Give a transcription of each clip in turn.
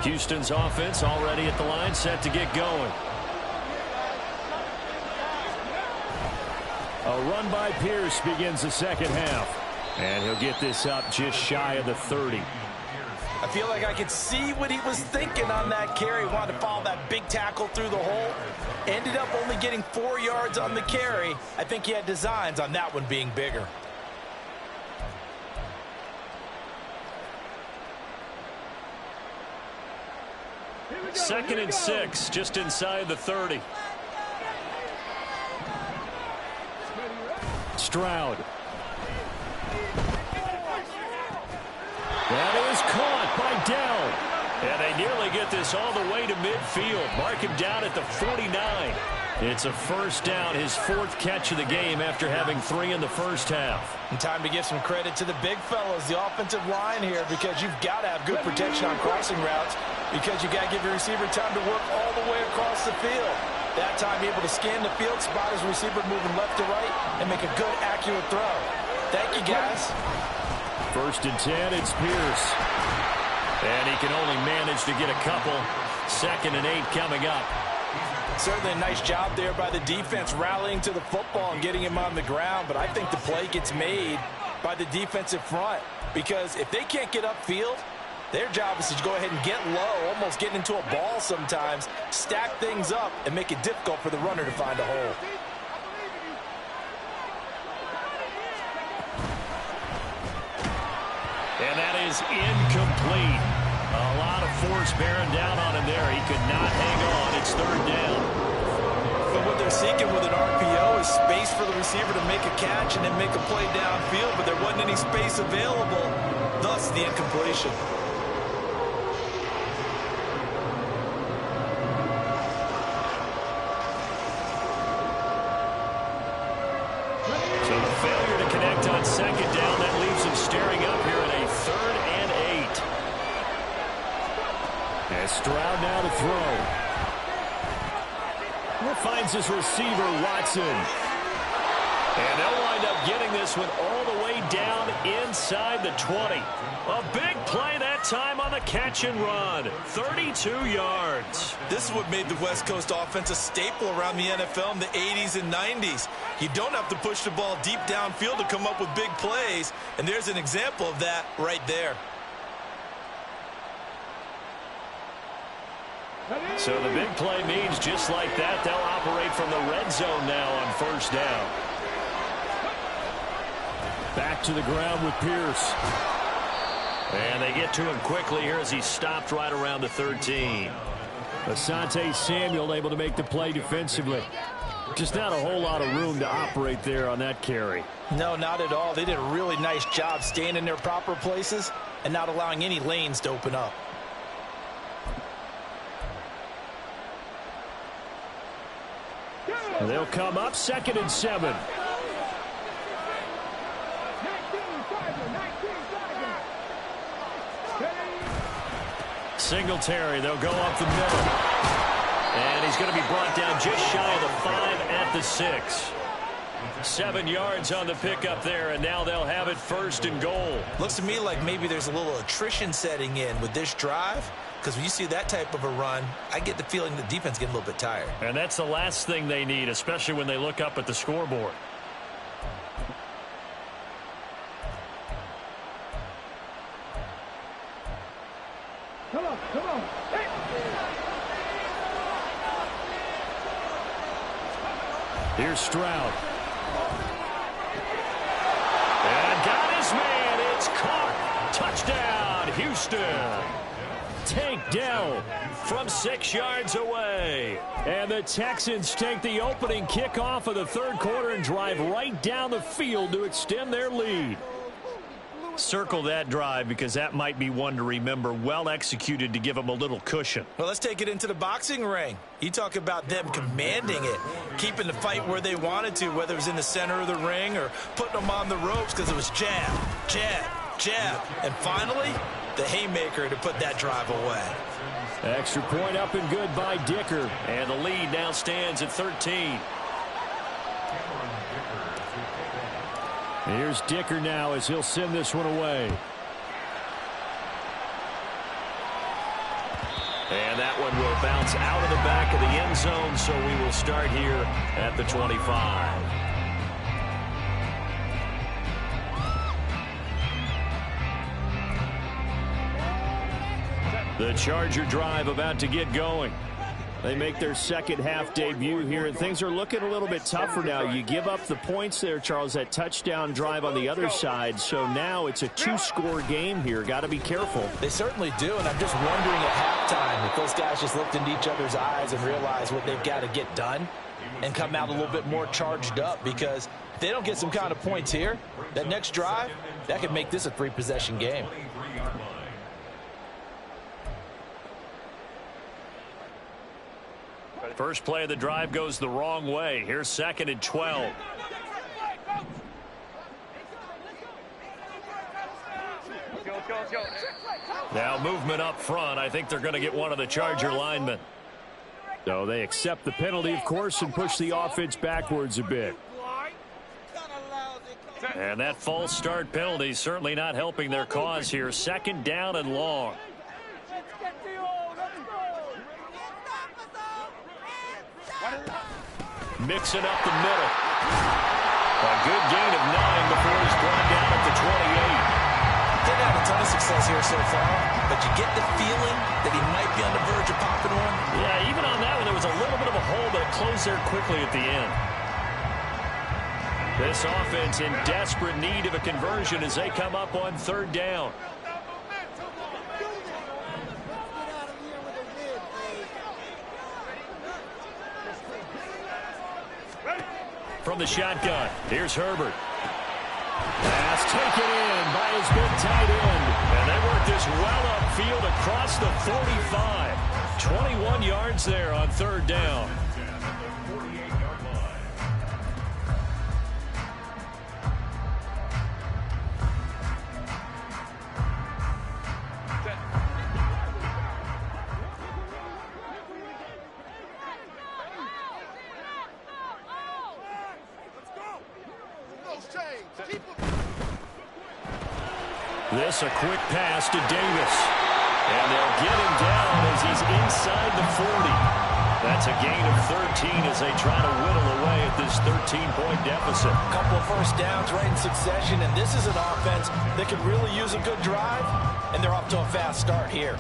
Houston's offense already at the line, set to get going. A run by Pierce begins the second half. And he'll get this up just shy of the 30. I feel like I could see what he was thinking on that carry. Wanted to follow that big tackle through the hole. Ended up only getting 4 yards on the carry. I think he had designs on that one being bigger. Second and 6, just inside the 30. Stroud. That is caught by Dell. And they nearly get this all the way to midfield. Mark him down at the 49. It's a first down, his 4th catch of the game after having 3 in the first half. And time to give some credit to the big fellas, the offensive line here, because you've got to have good protection on crossing routes, because you got to give your receiver time to work all the way across the field. That time able to scan the field, spot his receiver moving left to right, and make a good, accurate throw. Thank you, guys. First and 10, it's Pierce. And he can only manage to get a couple. Second and 8 coming up. Certainly a nice job there by the defense rallying to the football and getting him on the ground, but I think the play gets made by the defensive front, because if they can't get upfield, their job is to go ahead and get low, almost get into a ball sometimes, stack things up, and make it difficult for the runner to find a hole. And that is incomplete. A lot of force bearing down on him there. He could not hang on. It's 3rd down. But what they're seeking with an RPO is space for the receiver to make a catch and then make a play downfield, but there wasn't any space available, thus the incompletion. So the failure to connect on 2nd down, that leaves him staring up here at a 3rd and 8. And Stroud now to throw. Finds his receiver, Watson. And they'll wind up getting this one all the way down inside the 20. A big play that time on the catch and run. 32 yards. This is what made the West Coast offense a staple around the NFL in the 80s and 90s. You don't have to push the ball deep downfield to come up with big plays, and there's an example of that right there. So the big play means just like that, they'll operate from the red zone now on 1st down. Back to the ground with Pierce. And they get to him quickly here as he stopped right around the 13. Asante Samuel able to make the play defensively. Just not a whole lot of room to operate there on that carry. No, not at all. They did a really nice job staying in their proper places and not allowing any lanes to open up. They'll come up 2nd and 7. Singletary, they'll go up the middle. And he's going to be brought down just shy of the 5 at the 6. 7 yards on the pickup there, and now they'll have it 1st and goal. Looks to me like maybe there's a little attrition setting in with this drive, because when you see that type of a run, I get the feeling the defense getting a little bit tired. And that's the last thing they need, especially when they look up at the scoreboard. Come on, come on. Hey. Here's Stroud. And got his man. It's caught. Touchdown, Houston. Tank Dell from 6 yards away. And the Texans take the opening kickoff of the 3rd quarter and drive right down the field to extend their lead. Circle that drive because that might be one to remember. Well executed to give them a little cushion. Well, let's take it into the boxing ring. You talk about them commanding it, keeping the fight where they wanted to, whether it was in the center of the ring or putting them on the ropes, because it was jab, jab, jab. And finally, the haymaker to put that drive away. Extra point up and good by Dicker. And the lead now stands at 13. Here's Dicker now as he'll send this one away. And that one will bounce out of the back of the end zone, so we will start here at the 25. The Charger drive about to get going. They make their second half debut here, and things are looking a little bit tougher now. You give up the points there, Charles, that touchdown drive on the other side. So now it's a two-score game here. Got to be careful. They certainly do, and I'm just wondering at halftime if those guys just looked into each other's eyes and realized what they've got to get done and come out a little bit more charged up, because if they don't get some kind of points here, that next drive, that could make this a three-possession game. First play of the drive goes the wrong way. Here's 2nd and 12. Now movement up front. I think they're going to get one of the Charger linemen. So they accept the penalty, of course, and push the offense backwards a bit. And that false start penalty certainly not helping their cause here. 2nd down and long. Mixing up the middle. A good gain of 9 before he's brought down at the 28. Didn't have a ton of success here so far, but you get the feeling that he might be on the verge of popping one. Yeah, even on that one, there was a little bit of a hole, but it closed there quickly at the end. This offense in desperate need of a conversion as they come up on 3rd down. From the shotgun, here's Herbert. Pass taken in by his big tight end. And they work this well upfield across the 45. 21 yards there on 3rd down. This a quick pass to Davis. And they'll get him down as he's inside the 40. That's a gain of 13 as they try to whittle away at this 13-point deficit. A couple of first downs right in succession, and this is an offense that could really use a good drive, and they're off to a fast start here.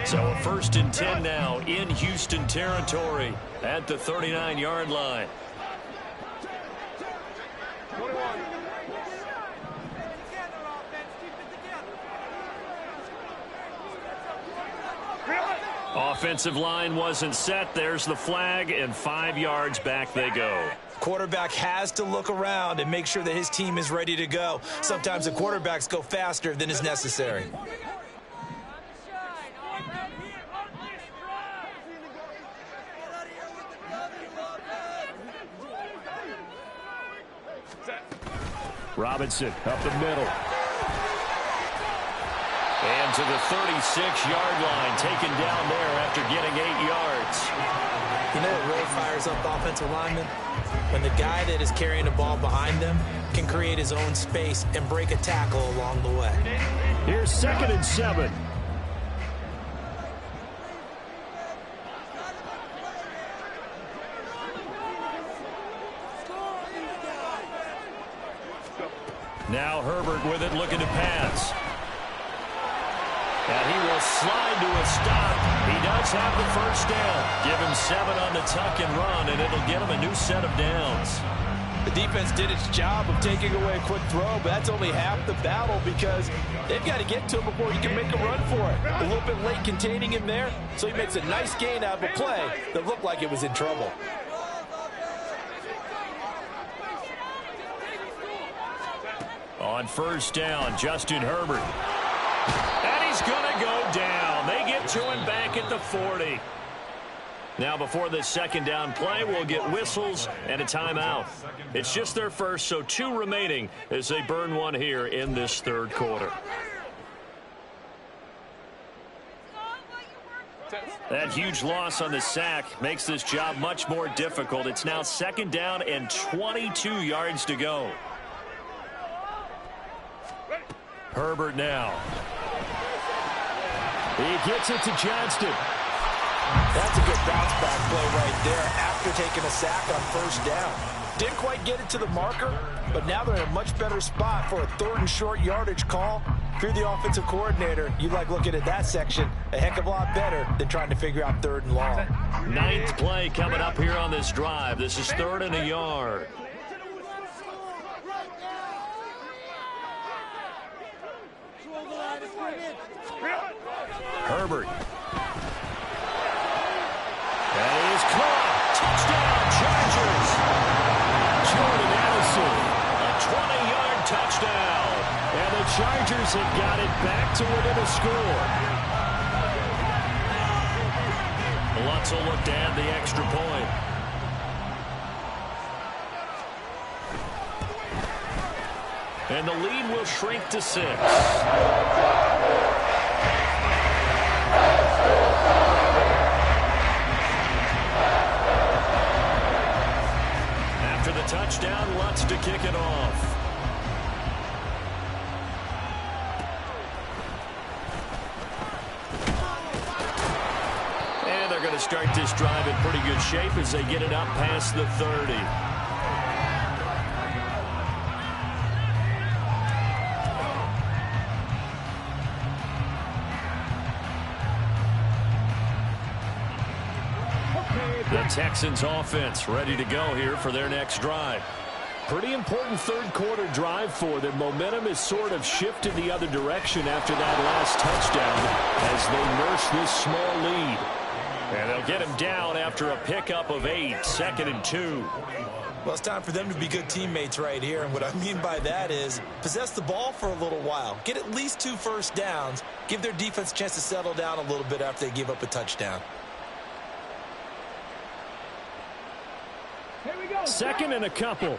So a 1st and 10 now in Houston territory at the 39-yard line. Offensive line wasn't set. There's the flag, and 5 yards back they go. Quarterback has to look around and make sure that his team is ready to go. Sometimes the quarterbacks go faster than is necessary. Robinson up the middle. And to the 36-yard line, taken down there after getting 8 yards. You know what really fires up offensive linemen? When the guy that is carrying the ball behind them can create his own space and break a tackle along the way. Here's 2nd and 7. Now Herbert with it, looking to pass. And he will slide to a stop. He does have the first down. Give him 7 on the tuck and run, and it'll get him a new set of downs. The defense did its job of taking away a quick throw, but that's only half the battle because they've got to get to him before you can make a run for it. A little bit late containing him there, so he makes a nice gain out of a play that looked like it was in trouble. On first down, Justin Herbert. And he's going to go down. They get to him back at the 40. Now before this second down play, we'll get whistles and a timeout. It's just their first, so 2 remaining as they burn one here in this 3rd quarter. That huge loss on the sack makes this job much more difficult. It's now 2nd down and 22 yards to go. Herbert now. He gets it to Johnston. That's a good bounce-back play right there after taking a sack on first down. Didn't quite get it to the marker, but now they're in a much better spot for a 3rd and short yardage call. If you're the offensive coordinator, you like looking at that section a heck of a lot better than trying to figure out 3rd and long. 9th play coming up here on this drive. This is 3rd and a yard. Herbert. That is caught. Touchdown, Chargers. Jordan Addison, a 20-yard touchdown. And the Chargers have got it back to within a score. Lutz will look to add the extra point. And the lead will shrink to 6. After the touchdown, Lutz to kick it off. And they're going to start this drive in pretty good shape as they get it up past the 30. The Texans offense ready to go here for their next drive. Pretty important 3rd quarter drive for them. Momentum has sort of shifted the other direction after that last touchdown as they nurse this small lead. And they'll get him down after a pickup of 8, 2nd and 2. Well, it's time for them to be good teammates right here. And what I mean by that is possess the ball for a little while. Get at least 2 first downs. Give their defense a chance to settle down a little bit after they give up a touchdown. 2nd and a couple.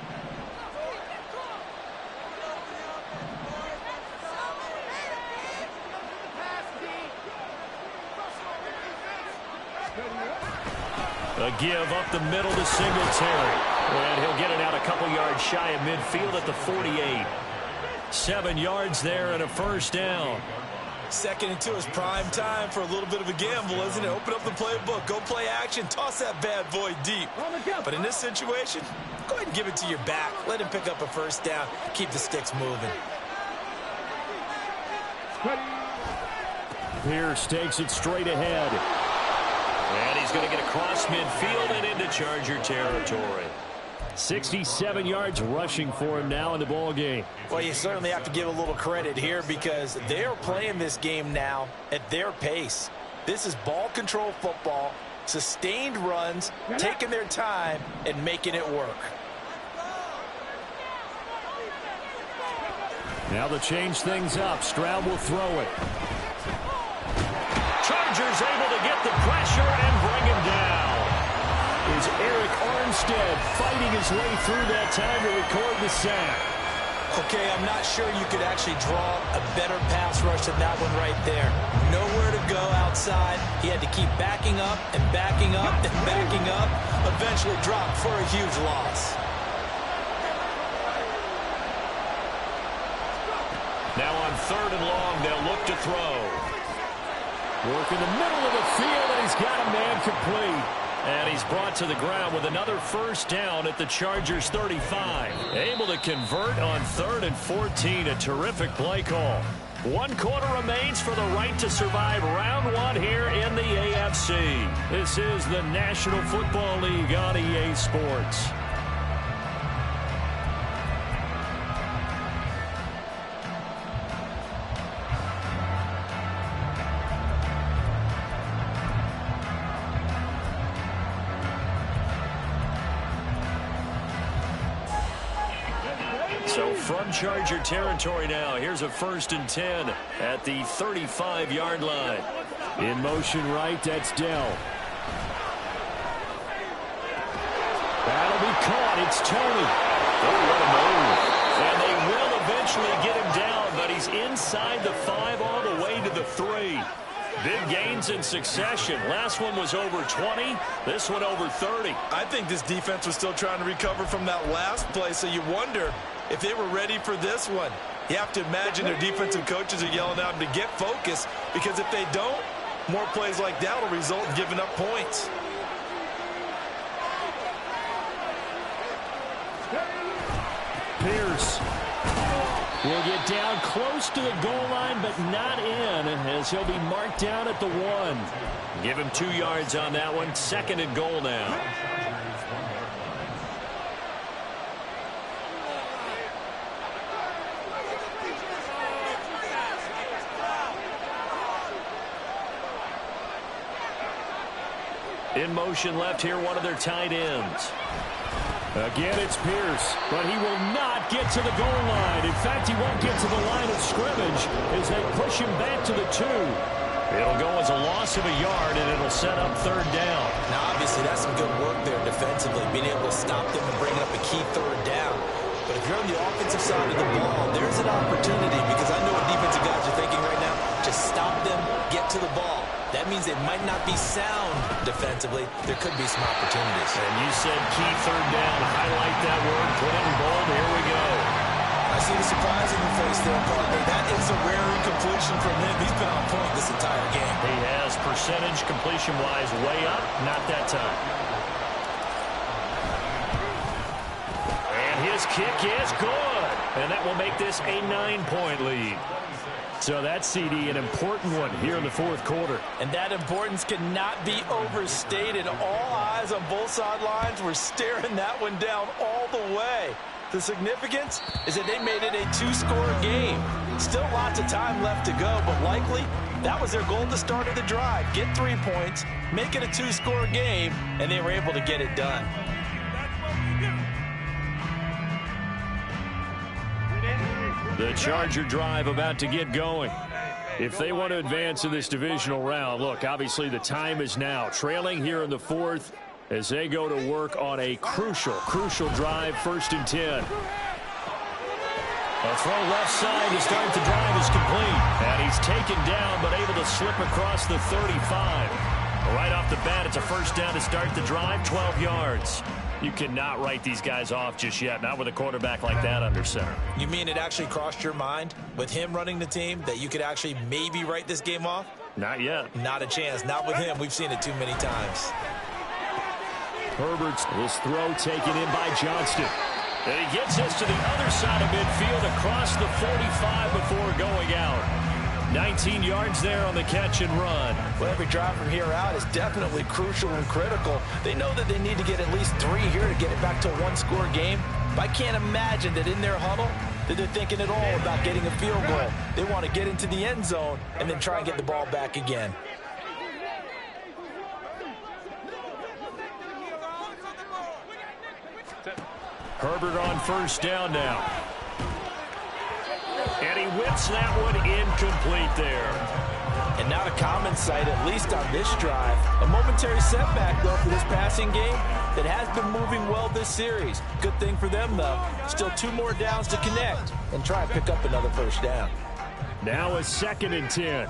A give up the middle to Singletary. And he'll get it out a couple yards shy of midfield at the 48. 7 yards there and a first down. 2nd and 2 is prime time for a little bit of a gamble, isn't it? Open up the playbook, go play action, toss that bad boy deep. But in this situation, go ahead and give it to your back. Let him pick up a first down. Keep the sticks moving. Pierce takes it straight ahead. And he's going to get across midfield and into Charger territory. 67 yards rushing for him now in the ball game. Well, you certainly have to give a little credit here because they're playing this game now at their pace. This is ball control football, sustained runs, taking their time, and making it work. Now to change things up, Stroud will throw it. Chargers able to get the pressure and bring him down. Is Eric Armstead fighting his way through that time to record the sack. Okay, I'm not sure you could actually draw a better pass rush than that one right there. Nowhere to go outside. He had to keep backing up and backing up and backing up. Eventually dropped for a huge loss. Now on 3rd and long, they'll look to throw. Work in the middle of the field, and he's got a man complete. And he's brought to the ground with another first down at the Chargers 35. Able to convert on 3rd and 14. A terrific play call. 1 quarter remains for the right to survive round 1 here in the AFC. This is the National Football League on EA Sports. So from Charger territory now, here's a 1st and 10 at the 35-yard line. In motion right, that's Dell. That'll be caught. It's Tony. Oh, what a move. And they will eventually get him down, but he's inside the 5 all the way to the 3. Big gains in succession. Last one was over 20. This one over 30. I think this defense was still trying to recover from that last play, so you wonder if they were ready for this one. You have to imagine their defensive coaches are yelling at them to get focused, because if they don't, more plays like that will result in giving up points. Pierce will get down close to the goal line, but not in, as he'll be marked down at the 1. Give him 2 yards on that one. 2nd and goal now. In motion left here, one of their tight ends. Again, it's Pierce, but he will not get to the goal line. In fact, he won't get to the line of scrimmage as they push him back to the 2. It'll go as a loss of a yard, and it'll set up 3rd down. Now, obviously, that's some good work there defensively, being able to stop them and bring up a key 3rd down. But if you're on the offensive side of the ball, there's an opportunity, because I know what defensive guys are thinking right now. Just stop them, get to the ball. That means they might not be sound defensively. There could be some opportunities. And you said key 3rd down. Highlight that word. Put it in bold. Here we go. I see the surprise in your face there, partner. That is a rare incompletion from him. He's been on point this entire game. He has, percentage completion-wise way up. Not that time. And his kick is good. And that will make this a 9-point lead. So that CD, an important one here in the 4th quarter. And that importance cannot be overstated. All eyes on both sidelines were staring that one down all the way. The significance is that they made it a 2-score game. Still lots of time left to go, but likely that was their goal at the start of the drive. Get 3 points, make it a 2-score game, and they were able to get it done. The Charger drive about to get going. If they want to advance in this divisional round, look, obviously the time is now. Trailing here in the 4th as they go to work on a crucial drive, 1st and 10. A throw left side to start the drive is complete. And he's taken down, but able to slip across the 35. Right off the bat, it's a 1st down to start the drive, 12 yards. You cannot write these guys off just yet, not with a quarterback like that under center. You mean it actually crossed your mind with him running the team that you could actually maybe write this game off? Not yet. Not a chance. Not with him. We've seen it too many times. Herbert's this throw taken in by Johnston. And he gets this to the other side of midfield across the 45 before going out. 19 yards there on the catch and run. Well, every drive from here out is definitely crucial and critical. They know that they need to get at least 3 here to get it back to a 1-score game. But I can't imagine that in their huddle that they're thinking at all about getting a field goal. They want to get into the end zone and then try and get the ball back again. Herbert on 1st down now. And he whips that one incomplete there. And not a common sight, at least on this drive. A momentary setback, though, for this passing game that has been moving well this series. Good thing for them, though. Still 2 more downs to connect and try and pick up another 1st down. Now a 2nd and 10.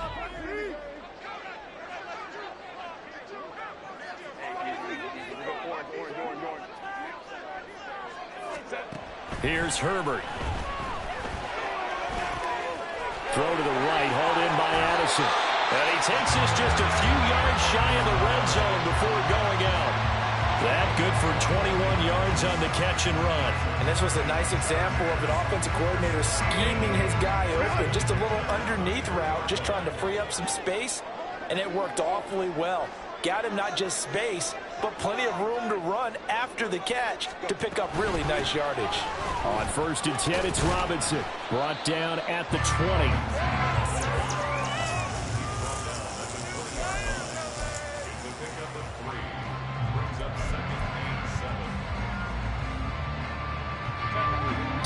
Here's Herbert. Throw to the right, hauled in by Addison. And he takes this just a few yards shy of the red zone before going out. That good for 21 yards on the catch and run. And this was a nice example of an offensive coordinator scheming his guy open. Just a little underneath route, just trying to free up some space. And it worked awfully well. Got him not just space, but plenty of room to run after the catch to pick up really nice yardage. On 1st and 10, it's Robinson. Brought down at the 20.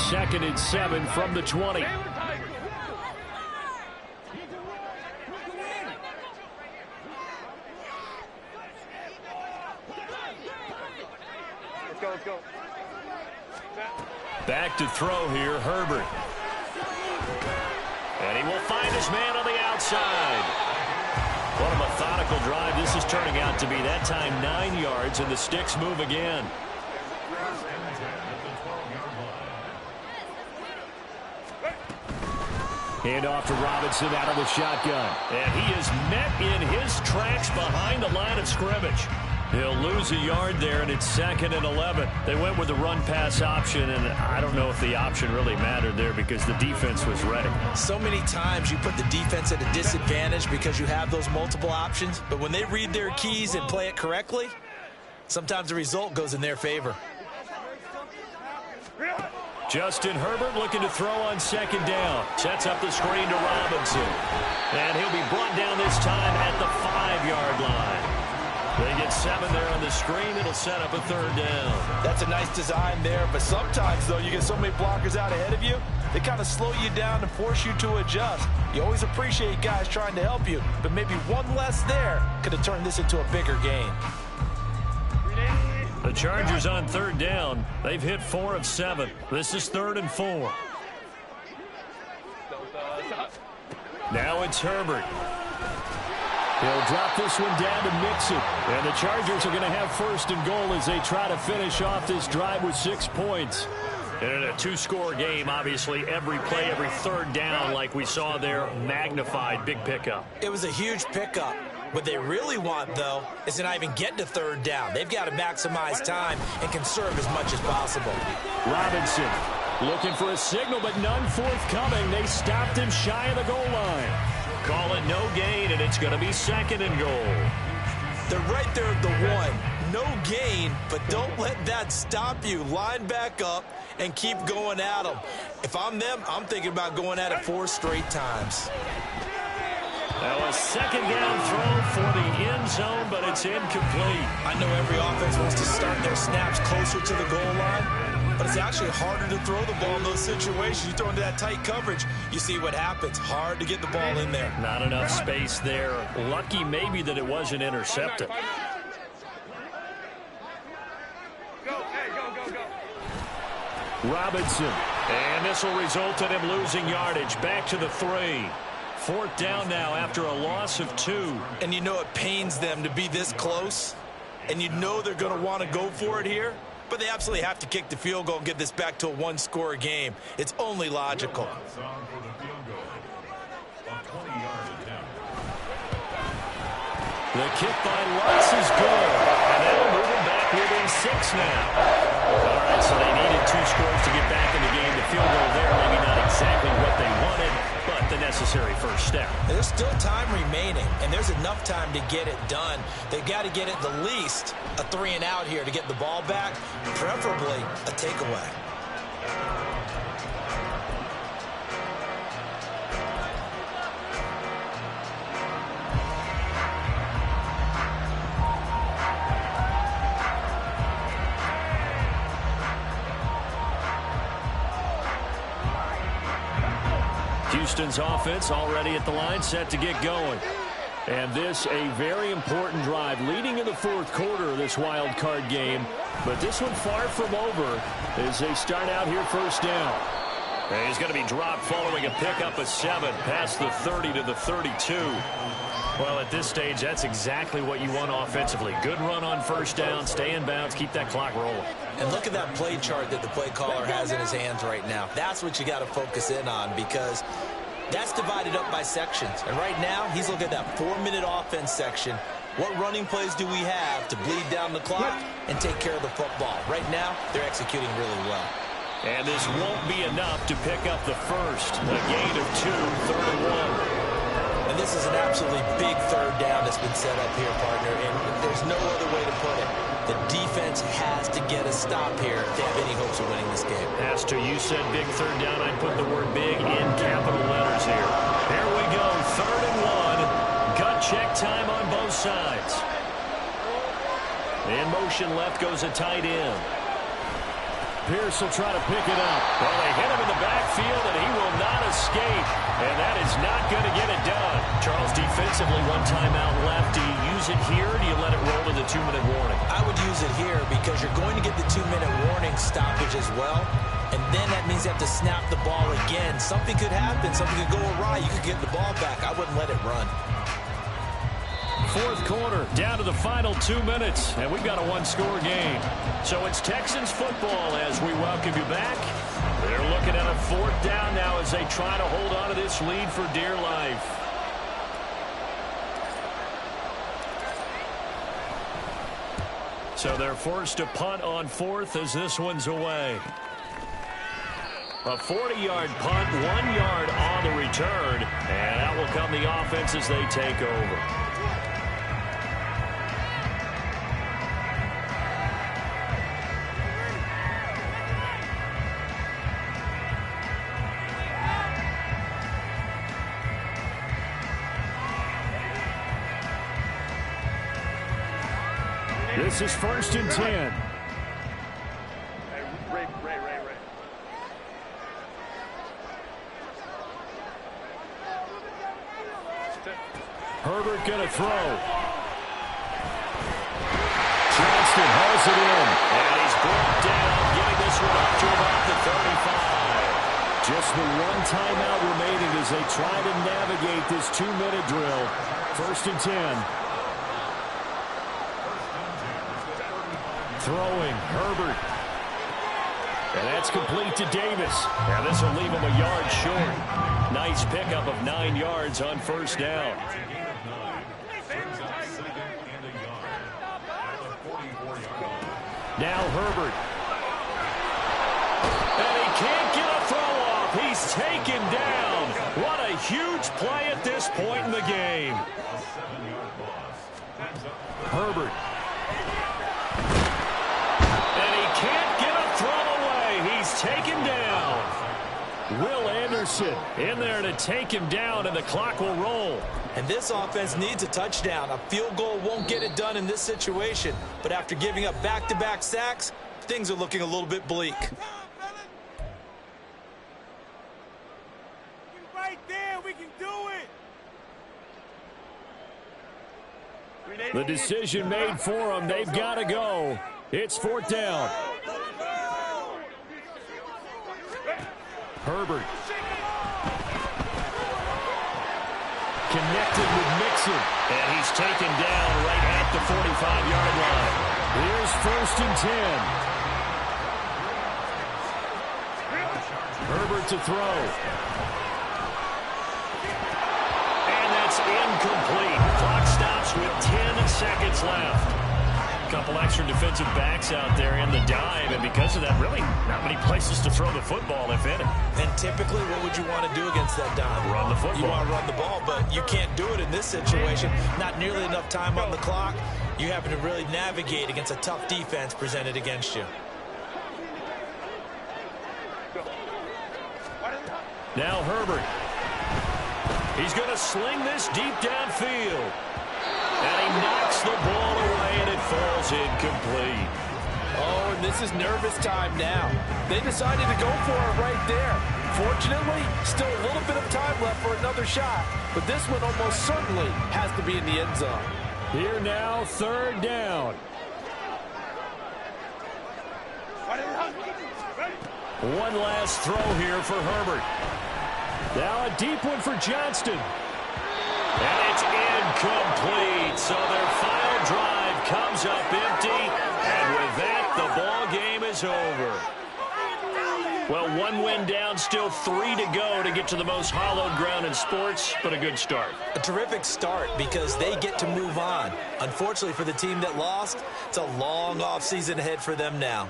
Second and 7 from the 20. Let's go. Back to throw here, Herbert. And he will find his man on the outside. What a methodical drive this is turning out to be. That time 9 yards, and the sticks move again. Hand off to Robinson out of the shotgun. And he is met in his tracks behind the line of scrimmage. He'll lose a yard there, and it's 2nd and 11. They went with the run-pass option, and I don't know if the option really mattered there because the defense was ready. So many times you put the defense at a disadvantage because you have those multiple options, but when they read their keys and play it correctly, sometimes the result goes in their favor. Justin Herbert looking to throw on 2nd down. Sets up the screen to Robinson. And he'll be brought down this time at the 5-yard line. They get 7 there on the screen. It'll set up a 3rd down. That's a nice design there, but sometimes, though, you get so many blockers out ahead of you, they kind of slow you down and force you to adjust. You always appreciate guys trying to help you, but maybe one less there could have turned this into a bigger game. The Chargers on 3rd down. They've hit 4 of 7. This is 3rd and 4. Now it's Herbert. He'll drop this one down to Mixon. And the Chargers are going to have 1st and goal as they try to finish off this drive with 6 points. And in a 2-score game, obviously, every play, every 3rd down, like we saw there, magnified. Big pickup. It was a huge pickup. What they really want, though, is to not even get to 3rd down. They've got to maximize time and conserve as much as possible. Robinson looking for a signal, but none forthcoming. They stopped him shy of the goal line. Call it no gain, and it's going to be 2nd and goal. They're right there at the 1. No gain, but don't let that stop you. Line back up and keep going at them. If I'm them, I'm thinking about going at it 4 straight times. Now a 2nd down throw for the end zone, but it's incomplete. I know every offense wants to start their snaps closer to the goal line, but it's actually harder to throw the ball in those situations. You throw into that tight coverage, you see what happens. Hard to get the ball in there. Not enough space there. Lucky maybe that it wasn't intercepted. Robinson. And this will result in him losing yardage. Back to the 3. 4th down now after a loss of 2. And you know it pains them to be this close, and you know they're going to want to go for it here, but they absolutely have to kick the field goal and get this back to a 1-score game. It's only logical. The kick by Lutz is good. And that'll move him back within 6 now. All right, so they needed 2 scores to get back in the game. The field goal there, maybe not exactly what they wanted, but the necessary first step. There's still time remaining, and there's enough time to get it done. They've got to get at the least a 3-and-out here to get the ball back, preferably a takeaway. Houston's offense already at the line, set to get going. And this a very important drive leading in the 4th quarter of this wild card game. But this one far from over as they start out here 1st down. And he's going to be dropped following a pickup of 7 past the 30 to the 32. Well, at this stage, that's exactly what you want offensively. Good run on 1st down, stay in bounds, keep that clock rolling. And look at that play chart that the play caller has in his hands right now. That's what you got to focus in on because that's divided up by sections. And right now, he's looking at that 4-minute offense section. What running plays do we have to bleed down the clock and take care of the football? Right now, they're executing really well. And this won't be enough to pick up the first. A gain of 2, 3rd and 1. And this is an absolutely big 3rd down that's been set up here, partner, and there's no other way to put it. The defense has to get a stop here if they have any hopes of winning this game. Has to. You said big 3rd down. I put the word big in capital letters here. Here we go, 3rd and 1. Gut check time on both sides. In motion left goes a tight end. Pierce will try to pick it up. Well, they hit him in the backfield, and he will not escape. And that is not going to get it done. Charles, defensively, 1 timeout left. Do you use it here, or do you let it roll to the 2-minute warning? I would use it here because you're going to get the 2-minute warning stoppage as well. And then that means you have to snap the ball again. Something could happen. Something could go awry. You could get the ball back. I wouldn't let it run. 4th quarter, down to the final 2 minutes, and we've got a 1-score game. So it's Texans football as we welcome you back. They're looking at a 4th down now as they try to hold on to this lead for dear life. So they're forced to punt on fourth as this one's away. A 40-yard punt, 1 yard on the return, and that will come the offense as they take over. This is 1st and 10. Herbert going to throw. Johnston hauls it in. And he's brought down, getting this one up to about the 35. Just the one timeout remaining as they try to navigate this 2-minute drill. 1st and 10. Throwing, Herbert. And that's complete to Davis. Now this will leave him a yard short. Nice pickup of 9 yards on 1st down. Now Herbert. And he can't get a throw off. He's taken down. What a huge play at this point in the game. Herbert. Can't get a throw away. He's taken down. Will Anderson in there to take him down, and the clock will roll. And this offense needs a touchdown. A field goal won't get it done in this situation. But after giving up back-to-back sacks, things are looking a little bit bleak. Right there, we can do it. The decision made for them. They've got to go. It's 4th down. Herbert. Connected with Mixon. And he's taken down right at the 45-yard line. Here's 1st and 10. Herbert to throw. And that's incomplete. Clock stops with 10 seconds left. Couple extra defensive backs out there in the dime, and because of that, really not many places to throw the football, if any. And typically, what would you want to do against that dime? Run the football. You want to run the ball, but you can't do it in this situation. Not nearly enough time on the clock. You having to really navigate against a tough defense presented against you. Now Herbert. He's going to sling this deep downfield. And he knocks the ball away, and it falls incomplete. Oh, and this is nervous time now. They decided to go for it right there. Fortunately, still a little bit of time left for another shot. But this one almost certainly has to be in the end zone. Here now, 3rd down. One last throw here for Herbert. Now a deep one for Johnston. And it's incomplete. So their final drive comes up empty. And with that, the ball game is over. Well, 1 win down, still 3 to go to get to the most hallowed ground in sports, but a good start. A terrific start because they get to move on. Unfortunately for the team that lost, it's a long offseason ahead for them now.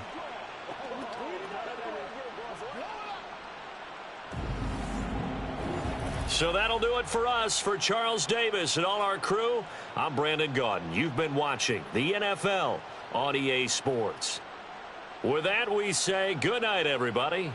So that'll do it for us. For Charles Davis and all our crew, I'm Brandon Gaudin. You've been watching the NFL on EA Sports. With that, we say good night, everybody.